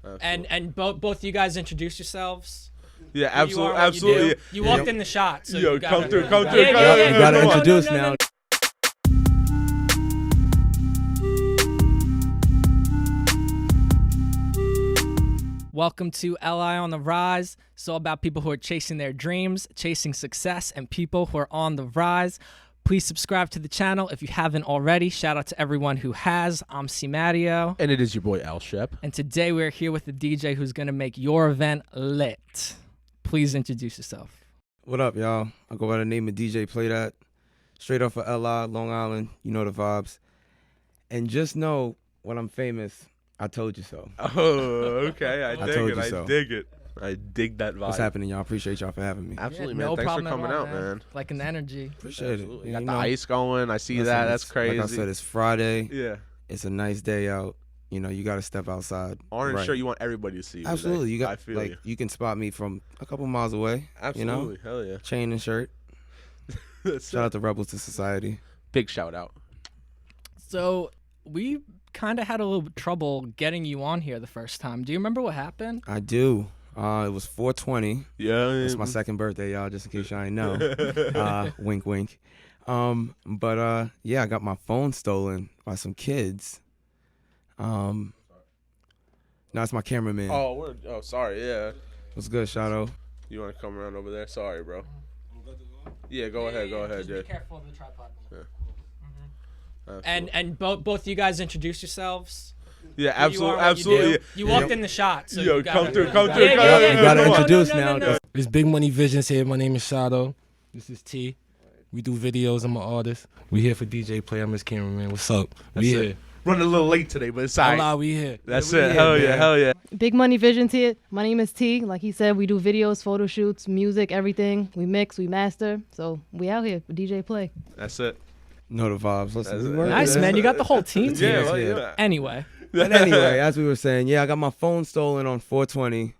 Absolutely. And both you guys introduce yourselves. Yeah, Who you are, absolutely. what you do. You walked in the shot. So Yo, you gotta, come through. You gotta introduce now. Welcome to LI on the Rise. It's all about people who are chasing their dreams, chasing success, and people who are on the rise. Please subscribe to the channel if you haven't already. Shout out to everyone who has. I'm C. Matteo. And it is your boy Al Shep. And today we're here with the DJ who's going to make your event lit. Please introduce yourself. What up, y'all? I go by the name of DJPLAYDVT. Straight off of LI, Long Island. You know the vibes. And just know, when I'm famous, I told you so. Oh, okay. I dig it. I dig that vibe. What's happening, y'all? Appreciate y'all for having me. Absolutely, Yeah, man. no Thanks for problem coming at all, out, man. Liking the energy. Appreciate Absolutely. it. Got You the know, ice going. I see listen, that. That's it's- crazy. Like I said, it's Friday. Yeah. It's a nice day out. You know, you got to step outside. Orange Right. shirt, you want everybody to see you. Absolutely. Today. You got I feel like you can spot me from a couple miles away. Absolutely. You know? Hell yeah. Chain and shirt. Shout out to Rebels to Society. Big shout out. So we kind of had a little trouble getting you on here the first time. Do you remember what happened? I do. It was 420. Yeah. It's my second birthday, y'all, just in case y'all ain't know. Wink, wink. Yeah, I got my phone stolen by some kids. Now it's my cameraman. Oh, sorry. Yeah. What's good, Shadow? You want to come around over there? Sorry, bro. Yeah, go ahead. Go ahead, Just Jay. be careful of the tripod. Absolutely. And both you guys introduce yourselves. Yeah, Who you are, what absolutely. You, do. You walked in the shot. So Yo, you gotta, come through. You gotta introduce now. It's Big Money Visions here. My name is Shadow. This is T. We do videos. I'm an artist. We here for DJ Play. I'm his cameraman. What's up? That's We it. here. Running a little late today, but it's all right. Allah, we here. That's We it. here, Hell yeah. man. Hell yeah. Big Money Visions here. My name is T. Like he said, we do videos, photo shoots, music, everything. We mix, we master. So we out here for DJ Play. That's it. Know the vibes. Listen, That's we it. work. Nice, man. You got the whole team Yeah, here. well, yeah. yeah. Anyway. But anyway, as we were saying, yeah, I got my phone stolen on 420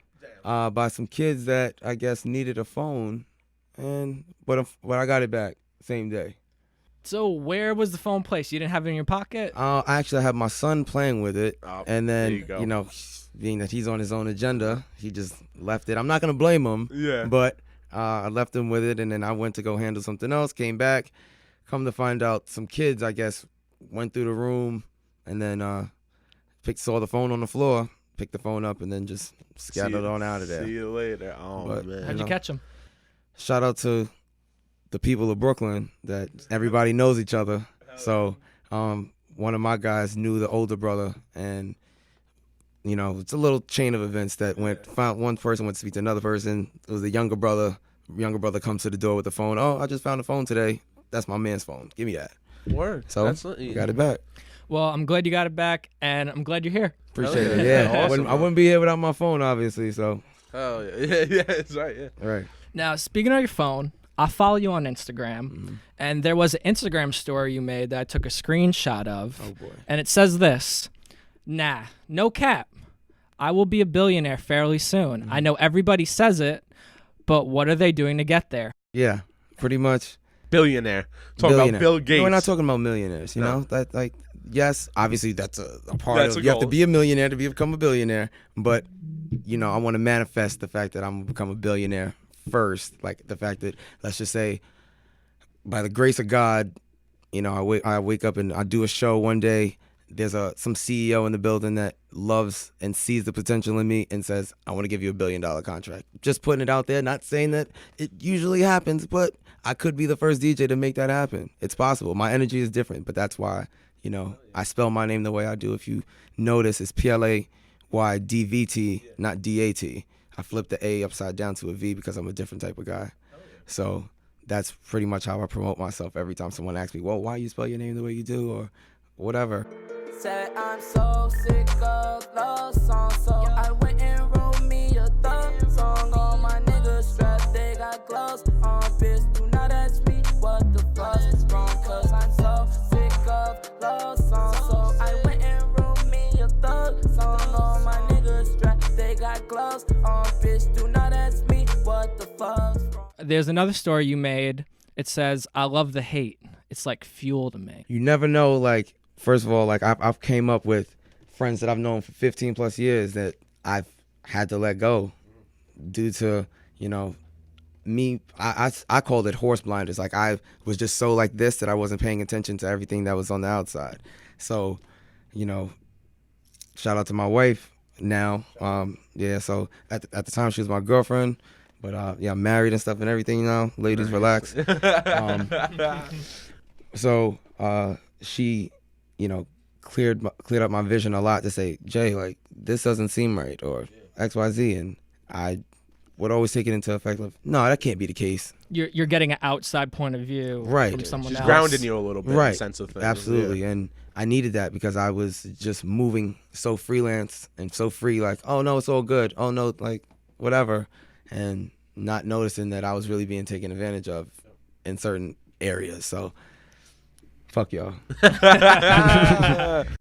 by some kids that I guess needed a phone, but I got it back same day. So where was the phone placed? You didn't have it in your pocket? I actually have my son playing with it, Oh, and there then you go. you know, being that he's on his own agenda, he just left it. I'm not gonna blame him, Yeah. but I left him with it, and then I went to go handle something else. Came back, come to find out, some kids I guess went through the room, and then saw the phone on the floor, picked the phone up, and then just scattered on out of there. See you later. Oh, But- man. How'd you catch him? Shout out to the people of Brooklyn that everybody knows each other. So one of my guys knew the older brother, and you know, it's a little chain of events that found one person went to speak to another person. It was the younger brother. Younger brother comes to the door with the phone. Oh, I just found the phone today. That's my man's phone. Give me that. Word. So That's we got it back. Well, I'm glad you got it back, and I'm glad you're here. Appreciate Hell it. yeah. Yeah, Awesome, I wouldn't be here without my phone, obviously. So Hell yeah. Yeah, it's right. Yeah. all right. Now, speaking of your phone, I follow you on Instagram, and there was an Instagram story you made that I took a screenshot of, Oh boy. and it says this: "Nah, no cap. I will be a billionaire fairly soon. I know everybody says it, but what are they doing to get there?" Yeah, pretty much. Billionaire. Talking about Billionaire. Bill Gates. No, we're not talking about millionaires. You No. know that like. Yes, obviously that's a part That's of a you have to goal. be a millionaire to become a billionaire. But you know, I want to manifest the fact that I'm gonna become a billionaire first. Like the fact that, let's just say, by the grace of God, you know, I wake up and I do a show one day. There's some CEO in the building that loves and sees the potential in me and says, I want to give you $1 billion contract. Just putting it out there, not saying that it usually happens, but I could be the first DJ to make that happen. It's possible. My energy is different, but that's why, you know, I spell my name the way I do. If you notice, it's PLAYDVT, not DAT. I flipped the A upside down to a V because I'm a different type of guy. So that's pretty much how I promote myself every time someone asks me, well, why you spell your name the way you do or whatever. Said I'm so sick of love songs, so I went and wrote me a thug song. All my niggas strapped, they got gloves on, bitch. Do not ask me what the fuck is wrong, cause I'm so sick of love songs, so I went and wrote me a thug song. All my niggas strapped, they got gloves on, bitch. Do not ask me what the fuck's wrong. There's another story you made. It says, "I love the hate. It's like fuel to me." You never know, like, first of all, like I've came up with friends that I've known for 15 plus years that I've had to let go due to, you know, me. I called it horse blinders. Like I was just so like this that I wasn't paying attention to everything that was on the outside. So, you know, shout out to my wife now. Yeah, so at the time she was my girlfriend, but yeah, I'm married and stuff and everything now. Ladies, relax. So she, you know, cleared up my vision a lot to say, Jay, like this doesn't seem right, or XYZ, and I would always take it into effect of, no, that can't be the case. You're getting an outside point of view Right. from someone She's else. grounding you a little bit, Right. in the sense of things. Absolutely. Yeah. And I needed that because I was just moving so freelance and so free, like, oh no, it's all good. Oh no, like whatever. And not noticing that I was really being taken advantage of in certain areas. So fuck y'all.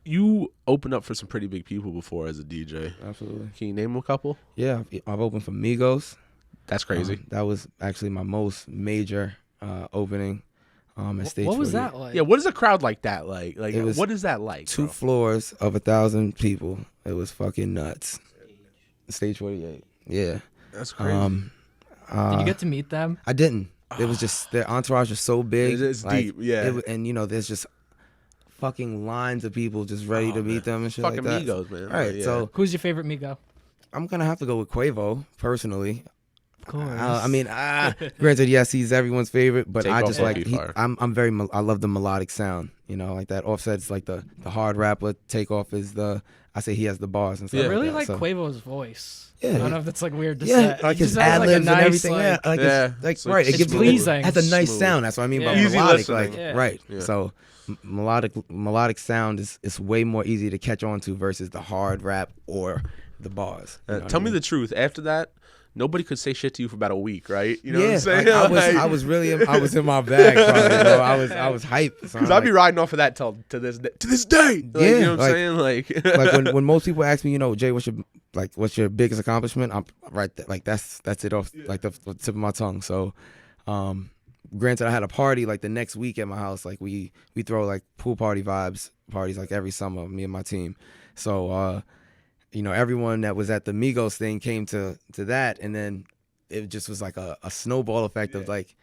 You opened up for some pretty big people before as a DJ. Absolutely. Can you name a couple? Yeah, I've opened for Migos. That's crazy. That was actually my most major opening at Stage What was 48. that like? Yeah, what is a crowd like that like? Like, It was what is that like? 2 bro? floors of 1,000 people. It was fucking nuts. Stage 48. Yeah. That's crazy. Did you get to meet them? I didn't. It was just their entourage was so big. It's deep, yeah. And you know, there's just fucking lines of people just ready to meet them and shit Fucking like that. Migos, man. All right, Yeah. so Who's your favorite Migo? I'm gonna have to go with Quavo personally. Of course. I mean, granted, yes, he's everyone's favorite, but Take I off just Low-Key like fire. I'm very I love the melodic sound. You know, like that. Offset's like the hard rapper. Takeoff is I say he has the bars and stuff. I Yeah. really that, like so. Quavo's voice. Yeah. I don't know if that's like weird to Yeah, say. like He his just has, ad like, a libs and nice, everything. like- Yeah, like Yeah. it's like It's like- right. It It's gives pleasing. It has a nice Smooth. sound. That's what I mean by Yeah. Easy melodic. listening. Like Yeah. right. Yeah. So melodic sound is way more easy to catch on to versus the hard rap or the bars. You know what Tell I me mean? the truth. After that, nobody could say shit to you for about a week, right? You know what Yeah, I'm saying? like, I was really I was in my bag. Probably, you know? I was hyped. So Because I'm I'd be riding off of that till to this day. Like, Yeah, you know what I'm like- saying? Like, like when most people ask me, you know, Jay, what's your biggest accomplishment? I'm right there, like that's it off like the tip of my tongue. So, granted, I had a party like the next week at my house. Like we throw like pool parties like every summer, me and my team. So, you know, everyone that was at the Migos thing came to that, and then it just was like a snowball effect of like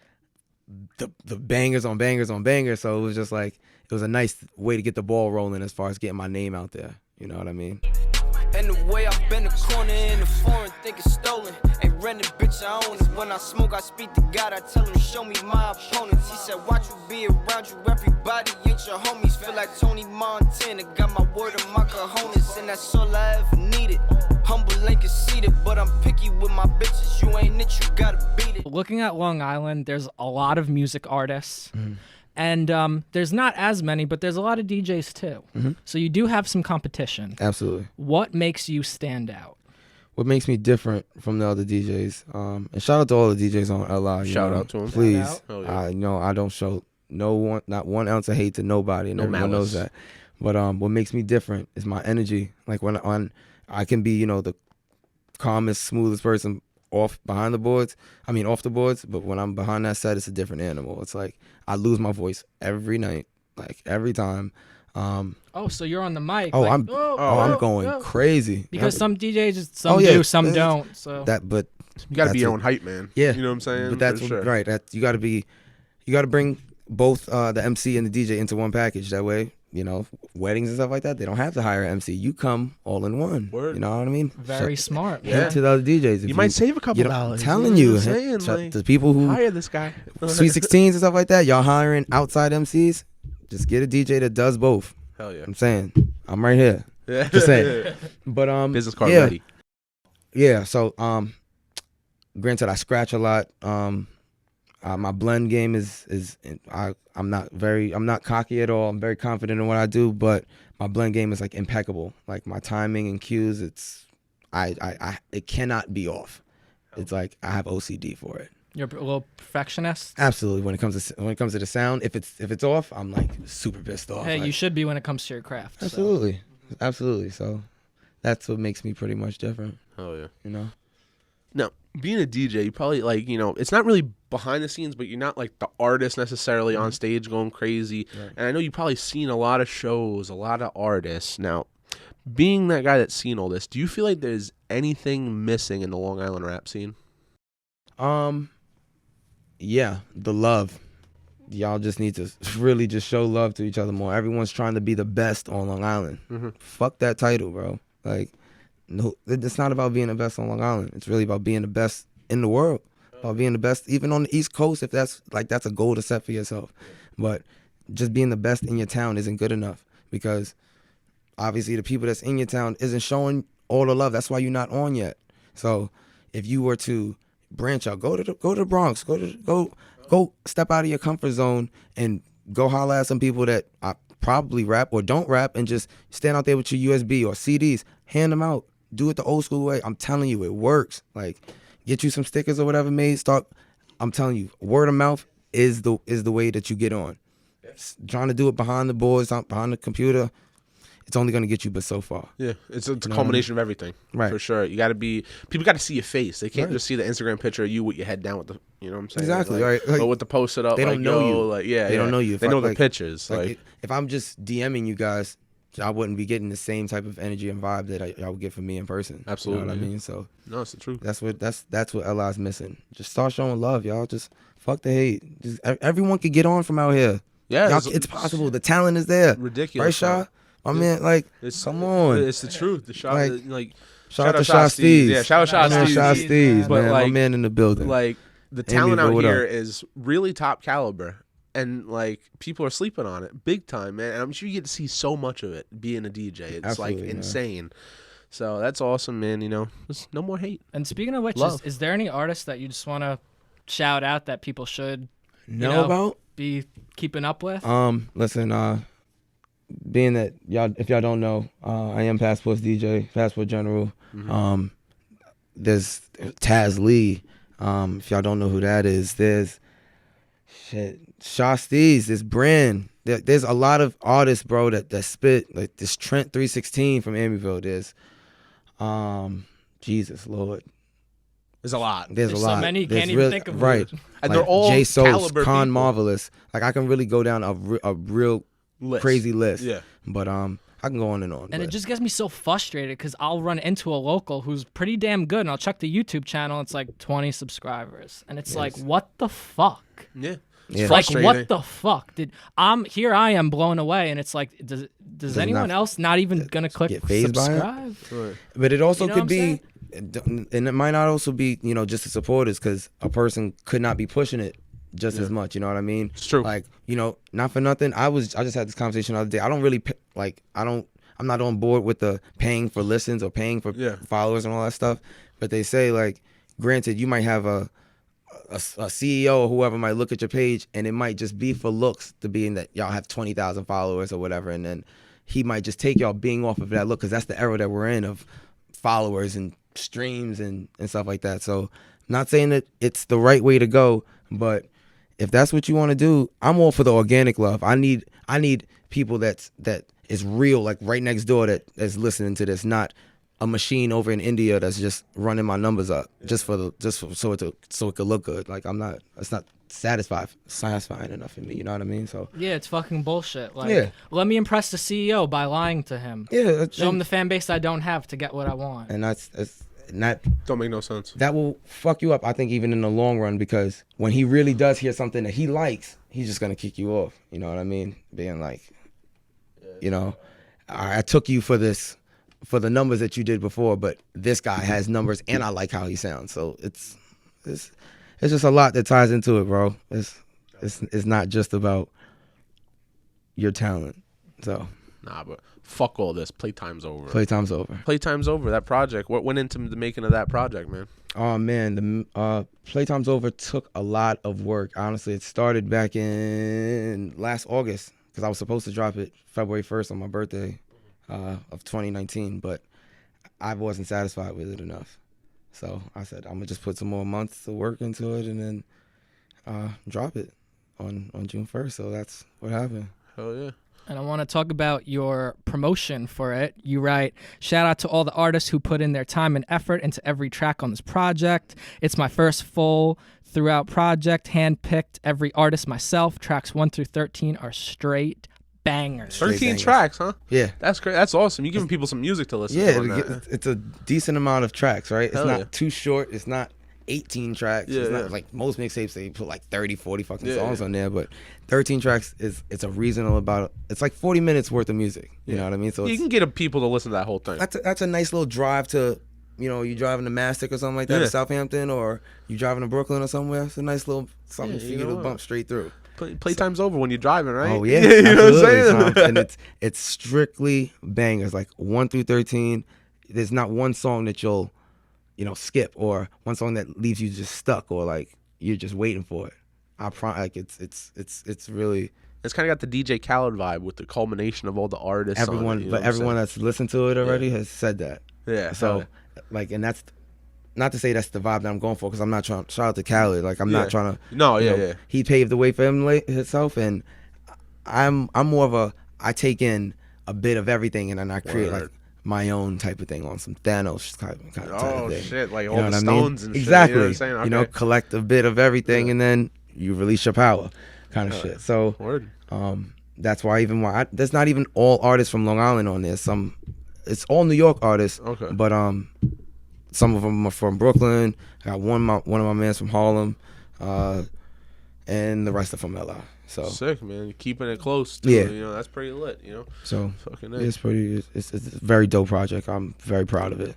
the bangers on bangers on bangers. So it was just like it was a nice way to get the ball rolling as far as getting my name out there. You know what I mean? And the way I bend the corner in the foreign, think it's stolen. Ain't renting, bitch, I own it. When I smoke, I speak to God, I tell him, show me my opponents. He said, watch you be around you, everybody ain't your homies. Feel like Tony Montana, got my word and my cojones, and that's all I ever needed. Humble and conceited, but I'm picky with my bitches. You ain't it, you gotta beat it. Looking at Long Island, there's a lot of music artists. And there's not as many, but there's a lot of DJs too. So you do have some competition. Absolutely. What makes you stand out? What makes me different from the other DJs? And shout out to all the DJs on LI. you Shout know, out to 'em. please. Shout out. Hell yeah. I know I don't show not one ounce of hate to nobody, and No everyone knows malice. that. But what makes me different is my energy. Like when I can be, you know, the calmest, smoothest person off the boards, but when I'm behind that set, it's a different animal. It's like I lose my voice every night, like every time. Oh, so you're on the mic. Oh, like, I'm I'm going oh. crazy. Because some DJs, Oh, yeah. do, some don't. So but you got to be that's your it. own hype, man. Yeah. You know what I'm saying? But that's For sure. right. That you got to bring both the MC and the DJ into one package. That way, you know, weddings and stuff like that, they don't have to hire an MC. You come all in one. Word. You know what I mean? very smart. Yeah. To the other DJs. If You might save a couple you know, dollars. I'm telling you. you, Know what I'm saying? shout- Like, the people who hire this guy. Sweet 16s and stuff like that, y'all hiring outside MCs, just get a DJ that does both. Hell yeah. I'm saying, I'm right here. Just saying. But Business card yeah. ready. Yeah, so granted I scratch a lot. My blend game is I'm not cocky at all. I'm very confident in what I do, but my blend game is like impeccable. Like my timing and cues, it cannot be off. It's like I have OCD for it. You're a little perfectionist. Absolutely. When it comes to the sound, if it's off, I'm like super pissed off. Hey, like, you should be when it comes to your craft. so. Absolutely. So that's what makes me pretty much different, Hell yeah. you know? Now, being a DJ, you probably like, you know, it's not really behind the scenes, but you're not like the artist necessarily on stage going crazy. Right. And I know you've probably seen a lot of shows, a lot of artists. Now, being that guy that's seen all this, do you feel like there's anything missing in the Long Island rap scene? Yeah, the love. Y'all just need to really just show love to each other more. Everyone's trying to be the best on Long Island. Fuck that title, bro. Like, no, it's not about being the best on Long Island. It's really about being the best in the world. About being the best even on the East Coast, if that's a goal to set for yourself. But just being the best in your town isn't good enough, because obviously the people that's in your town isn't showing all the love. That's why you're not on yet. So if you were to branch out, go to the Bronx, go step out of your comfort zone and go holler at some people that probably rap or don't rap, and just stand out there with your USB or CDs, hand them out, do it the old school way. I'm telling you, it works. Like, get you some stickers or whatever made. I'm telling you, word of mouth is the way that you get on. Trying to do it behind the boards, behind the computer, it's only going to get you but so far. Yeah, it's a culmination of everything. Right. For sure. You got to be, people got to see your face. They can't just see the Instagram picture of you with your head down with the, you know what I'm saying? Exactly, like, right. But with the posted up, they don't know you. Like, yeah, they don't know you. They know the pictures. Like, if I'm just DMing you guys, I wouldn't be getting the same type of energy and vibe that y'all would get from me in person. Absolutely. You know what I mean? So no, it's the truth. That's what LI's missing. Just start showing love, y'all. Just fuck the hate. Just, everyone can get on from out here. Yeah, it's possible. The talent is there. Ridiculous. Right, Shaw? My man, like, come on. It's the truth. The shot, like shout out to Shaw Steez. Yeah, shout out Shaw Steez. Steez, But man, like, my man in the building. Like, the talent out here is really top caliber, and like, people are sleeping on it big time, man. And I'm sure you get to see so much of it being a DJ. It's Absolutely, like insane. So that's awesome, man. You know, just no more hate. And speaking of which, is there any artists that you just want to shout out that people should know about? Be keeping up with? Listen, being that if y'all don't know, I am Passport's DJ, Passport General. There's Taz Lee. If y'all don't know who that is, there's Shaw Steez, this brand. There's a lot of artists, bro, that spit, like this Trent 316 from Amityville. There's Jesus Lord. There's a lot. There's a so lot. Many, can't even think of right. them. And like they're all J Sos, caliber Con people. Marvelous. Like, I can really go down a real crazy list. Yeah. But I can go on and on. And it just gets me so frustrated because I'll run into a local who's pretty damn good, and I'll check the YouTube channel. It's like 20 subscribers, and it's like, what the fuck? Yeah. Yeah. Like, frustrating. what the fuck? Here I am blown away, and it's like, does anyone else not even gonna click get fazed by it? subscribe? Right. But it also You know could what be, and it might not also be, just the supporters, because a person could not be pushing it just as much. You know what I mean? It's true. Like, not for nothing. I just had this conversation the other day. I don't really I'm not on board with the paying for listens or paying for followers and all that stuff. But they say, like, granted, you might have a CEO or whoever might look at your page, and it might just be for looks, to being that y'all have 20,000 followers or whatever, and then he might just take y'all being off of that look, because that's the era that we're in of followers and streams and stuff like that. So I'm not saying that it's the right way to go, but if that's what you want to do, I'm all for the organic love. I need people that is real, like right next door, that is listening to this, not a machine over in India that's just running my numbers up so it could look good. Like, it's not satisfying enough for me. You know what I mean? So Yeah, it's fucking bullshit. Like, let me impress the CEO by lying to him. Yeah, show him the fan base I don't have to get what I want. And that Don't make no sense. That will fuck you up, I think, even in the long run, because when he really does hear something that he likes, he's just gonna kick you off. You know what I mean? Being like, I took you for the numbers that you did before, but this guy has numbers and I like how he sounds. So it's just a lot that ties into it, bro. It's not just about your talent. So Nah, but fuck all this. Playtime's over. Playtime's over. Playtime's over. That project. What went into the making of that project, man? Oh man, the Playtime's Over took a lot of work. Honestly, it started back in last August, because I was supposed to drop it February 1st on my birthday of 2019, but I wasn't satisfied with it enough. So I said, I'm gonna just put some more months of work into it and then drop it on June 1st. So that's what happened. Hell yeah. And I want to talk about your promotion for it. You write, shout out to all the artists who put in their time and effort into every track on this project. It's my first full throughout project, handpicked every artist myself. Tracks 1 through 13 are straight bangers. Straight 13 bangers. tracks, huh? Yeah. That's great. That's awesome. You're giving people some music to listen Yeah, to. On that. it's a decent amount of tracks, right? It's Hell not yeah. too short. It's not 18 tracks. Yeah, It's yeah. not like most mixtapes, they put like 30, 40 fucking Yeah, songs yeah. on there, but 13 tracks it's a reasonable about. It's like 40 minutes worth of music. You know what I mean? So You it's, can get people to listen to that whole thing. that's a nice little drive to, you driving to Mastic or something like that, Yeah. to Southampton, or you driving to Brooklyn or somewhere. It's a nice little something Yeah, for you you know to what? bump straight through. Playtime's over when you're driving, right? Oh yeah, You know what I'm absolutely, saying? Tom. And it's strictly bangers, like 1 through 13. There's not one song that you'll, skip, or one song that leaves you just stuck, or like you're just waiting for it. Like it's really It's kind of got the DJ Khaled vibe with the culmination of all the artists. everyone, on it, you know but what I'm everyone saying? that's listened to it already has said that. Yeah. So, like, and that's not to say that's the vibe that I'm going for, because I'm not trying. Shout out to Khaled. Like, I'm not trying to. No, you yeah, know, yeah. He paved the way for himself, and I'm more of a. I take in a bit of everything, and then I create like my own type of thing on some Thanos type of Oh thing. shit! Like You all know the what I mean? stones and exactly. shit. You know what I'm saying? Okay. Collect a bit of everything, and then you release your power, kind of shit. So, Word. that's why there's not even all artists from Long Island on there. It's all New York artists. Okay. But some of them are from Brooklyn. I got one of my mans from Harlem, and the rest are from LA. So Sick, man. You're keeping it close. Too, Yeah. That's pretty lit. So Fucking nice. it's pretty. It's a very dope project. I'm very proud of it.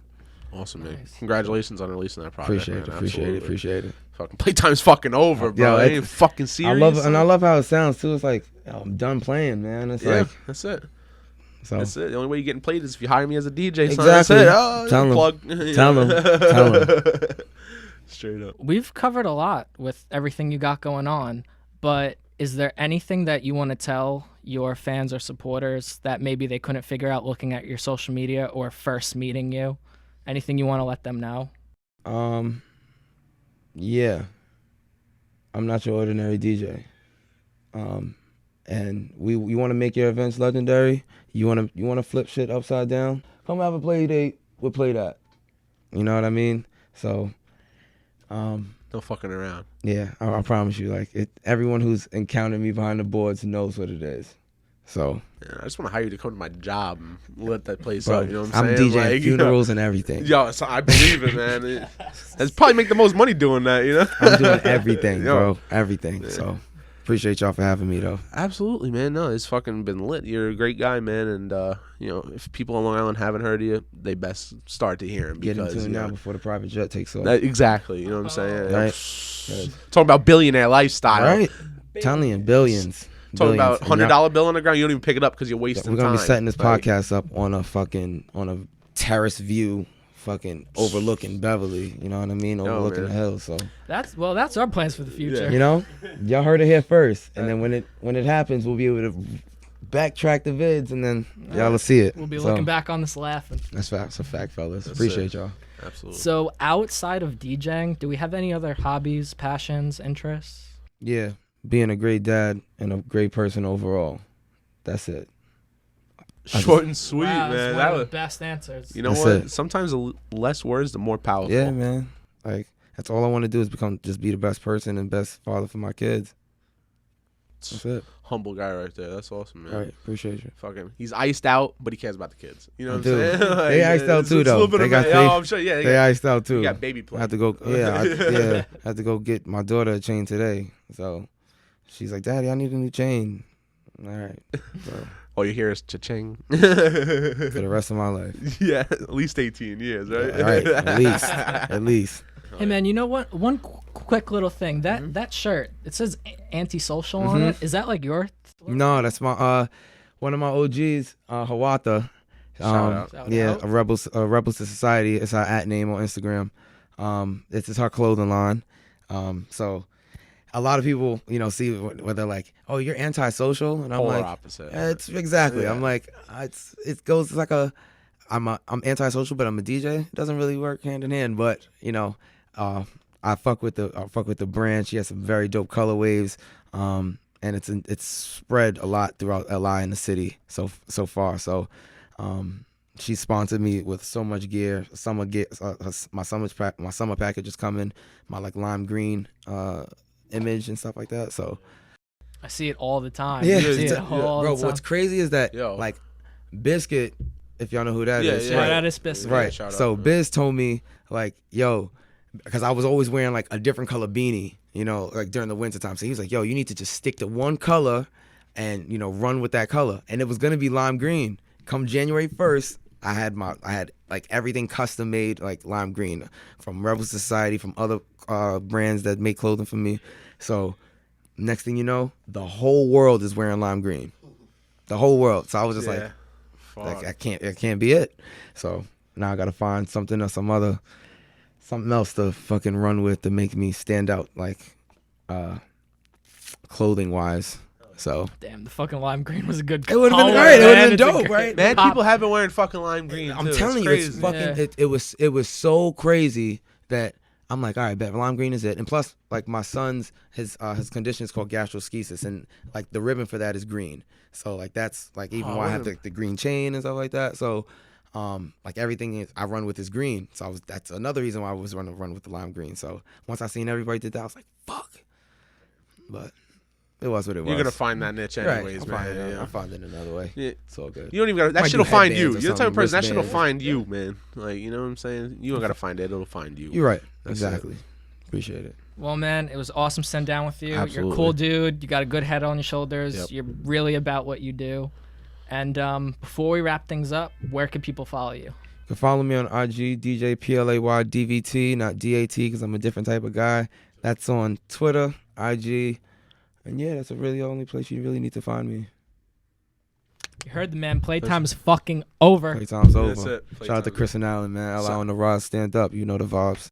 Awesome, man. Nice. Congratulations on releasing that project. Appreciate man. it. Appreciate Absolutely. it. Appreciate it. Fucking Playtime's fucking over, bro. Yo, It ain't fucking serious. I love it, and I love how it sounds too. It's like, I'm done playing, man. It's Yeah, like, that's it. so That's it. The only way you're getting played is if you hire me as a DJ. Exactly. Son. That's it. Oh, Tell 'em. plug. Tell 'em. Tell 'em. Straight up. We've covered a lot with everything you got going on, but is there anything that you want to tell your fans or supporters that maybe they couldn't figure out looking at your social media or first meeting you? Anything you want to let them know? Yeah. I'm not your ordinary DJ. And you want to make your events legendary. You want to flip shit upside down. Come have a play date. We'll play that. You know what I mean? So, No fucking around. yeah, I promise you, like everyone who's encountered me behind the boards knows what it is. So, Yeah, I just want to hire you to come to my job and let that place bro, out. You know what I'm I'm saying? DJing Like, funerals and everything. Yo, so I believe it, man. That's probably make the most money doing that. I'm doing everything, Yo. bro. Everything. So, appreciate y'all for having me, though. Absolutely, man. No, it's fucking been lit. You're a great guy, man. And if people on Long Island haven't heard of you, they best start to hear him Get because into it now before the private jet takes off. exactly. You know what I'm saying? Right. Talking about billionaire lifestyle. Right? Telling you, billions. Talking about Billions. And $100 bill on the ground, you don't even pick it up because you're wasting we're gonna time. be setting this Like, podcast up on a terrace view, fucking overlooking Beverly. You know what I mean? Overlooking man. the hills. So That's our plans for the future. y'all heard it here first, and then when it happens, we'll be able to backtrack the vids, and then y'all will see it. We'll be So, looking back on this laughing. That's a fact, fellas. That's Appreciate it. y'all. Absolutely. So outside of DJing, do we have any other hobbies, passions, interests? Yeah, being a great dad and a great person overall. That's it. Short and sweet, Wow, that's man. one That of the was, best answers. you know That's what? it. Sometimes the less words, the more powerful. Yeah, man. Like that's all I want to do is just be the best person and best father for my kids. That's it. Humble guy right there. That's awesome, man. All right, appreciate you. Fucking, he's iced out, but he cares about the kids. You know I what I'm do. saying? They iced out too, it's a though. little bit They of got- a- they- I'm sure. Yeah, They iced out too. you got baby play. I had to go. Yeah, I had to go get my daughter a chain today. So she's like, "Daddy, I need a new chain." All right, so, All you hear is cha-ching. for the rest of my life. Yeah, at least 18 years, right? All right, at least. Hey man, you know what? One quick little thing. That shirt, it says antisocial on it. Is that like your? No, that's my one of my OGs, Hawata. Shout out. Yeah, Shout a Rebels to Society. It's our @ name on Instagram. This is her clothing line. So a lot of people, see where they're like, "Oh, you're antisocial," and I'm Polar like, opposite. "It's exactly." Yeah. I'm like, it's like I'm antisocial, but I'm a DJ. It doesn't really work hand in hand, but I fuck with the brand. She has some very dope color waves. And it's spread a lot throughout LI and the city so far. So, she sponsored me with so much gear. Summer gear, my summer package is coming. My like lime green image and stuff like that. So, I see it all the time. Yeah, I see it all bro. the time. What's crazy is that Yo. like Biscuit, if y'all know who that is, Shout out to Biscuit. right? shout out, So man. Biz told me like, yo, because I was always wearing like a different color beanie, you know, like during the winter time. So he was like, yo, you need to just stick to one color and, you know, run with that color. And it was going to be lime green. Come January 1st, I had like everything custom made, like lime green from Rebel Society, from other brands that make clothing for me. So next thing you know, the whole world is wearing lime green. The whole world. So I was just like it can't be it. So now I got to find something or something else to fucking run with to make me stand out, like clothing wise. So Damn, the fucking lime green was a good. it would have been color, great. It would man. have been It's a dope, great right? Man, pop. people have been wearing fucking lime green. I'm too. telling It's you, it's crazy. fucking. It was so crazy that I'm like, all right, bet lime green is it. And plus, like my son's his condition is called gastroschisis, and like the ribbon for that is green. So like that's like even why I have the green chain and stuff like that. So like everything I run with is green. So that's another reason why I was run with the lime green. So once I seen everybody did that, I was like, fuck. But it was what it was. You're gonna find that niche anyways, right. man. I'll find it another way. Yeah. It's all good. You don't even gotta, that Might shit'll do find you. headbands or You're the type of something, person that shit'll wristbands. find you, man. Like, you know what I'm saying? You don't gotta find it, it'll find you. You're right. That's Exactly. Appreciate it. Well, man, it was awesome sitting down with you. You're a Absolutely. cool dude. You got a good head on your shoulders. Yep. You're really about what you do. And before we wrap things up, where can people follow you? You can follow me on IG, DJPLAYDVT, not DAT, because I'm a different type of guy. That's on Twitter, IG, and yeah, that's really the only place you really need to find me. You heard the man. Playtime is fucking over. Playtime's over. That's it. Shout out to Playtime's Chris and Allen, man. Ally on the Rod, stand up. You know the vibes.